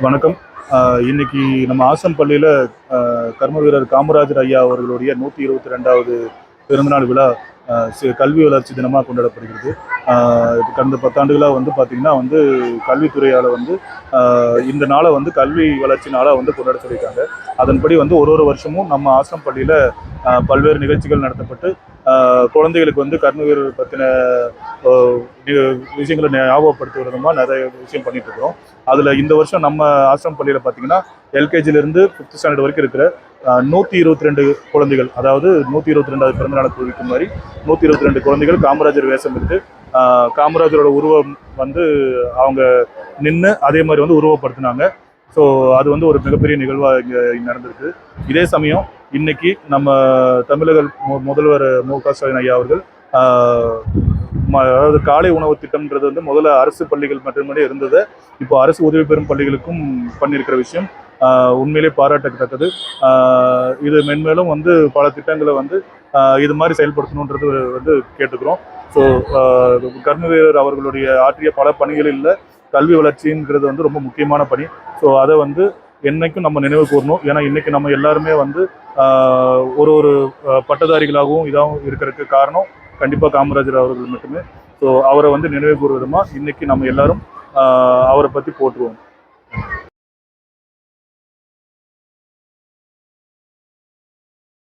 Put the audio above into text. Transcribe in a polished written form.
வணக்கம். இன்னைக்கு நம்ம ஆசம் பள்ளியில் கர்ம வீரர் காமராஜர் ஐயா அவர்களுடைய 122வது பிறந்தநாள் விழா கல்வி வளர்ச்சி தினமாக கொண்டாடப்படுகிறது. கடந்த 10 ஆண்டுகளாக பார்த்தீங்கன்னா கல்வித்துறையால் இந்த நாளை கல்வி வளர்ச்சி நாளாக கொண்டாட சொல்லியிருக்காங்க. அதன்படி ஒரு வருஷமும் நம்ம ஆசம் பள்ளியில் பல்வேறு நிகழ்ச்சிகள் நடத்தப்பட்டு குழந்தைகளுக்கு கர்ம வீரர் பற்றின விஷயங்களை ஞாபகப்படுத்துவது விதமாக நிறைய விஷயம் பண்ணிட்டு இருக்கிறோம். அதில் இந்த வருஷம் நம்ம ஆசிரம் பள்ளியில் பார்த்தீங்கன்னா எல்கேஜிலிருந்து 5th ஸ்டாண்டர்ட் வரைக்கும் இருக்கிற 122 குழந்தைகள், அதாவது 122வது பிறந்தநாளை குறிக்கும் மாதிரி 122 குழந்தைகள் காமராஜர் வேஷம் இருந்து காமராஜரோட உருவம் அவங்க நின்று அதே மாதிரி உருவப்படுத்தினாங்க. ஸோ அது ஒரு மிகப்பெரிய நிகழ்வாக இங்கே நடந்திருக்கு. இதே சமயம் இன்னைக்கு நம்ம தமிழக முதல்வர் மு.க.ஸ்டாலின் ஐயா அவர்கள் அதாவது காலை உணவு திட்டம்ன்றது முதல்ல அரசு பள்ளிகள் மட்டுமே இருந்தது. இப்போ அரசு உதவி பெறும் பள்ளிகளுக்கும் பண்ணியிருக்கிற விஷயம் உண்மையிலே பாராட்டத்தக்கது. இது மென்மேலும் பல திட்டங்களை இது மாதிரி செயல்படுத்தணுன்றது கேட்டுக்கிறோம். ஸோ கர்ம வீரர் அவர்களுடைய ஆற்றிய பல பணிகளில் கல்வி வளர்ச்சிங்கிறது ரொம்ப முக்கியமான பணி. ஸோ அதை என்னைக்கும் நம்ம நினைவு கூறணும். ஏன்னா இன்னைக்கு நம்ம எல்லாருமே ஒரு பட்டதாரிகளாகவும் இதாகவும் இருக்கிறதுக்கு காரணம் கண்டிப்பாக காமராஜர் அவர்கள் மட்டுமே. ஸோ அவரை நினைவு கூறும் விதமாக இன்னைக்கு நம்ம எல்லாரும் அவரை பற்றி போற்றுவோம்.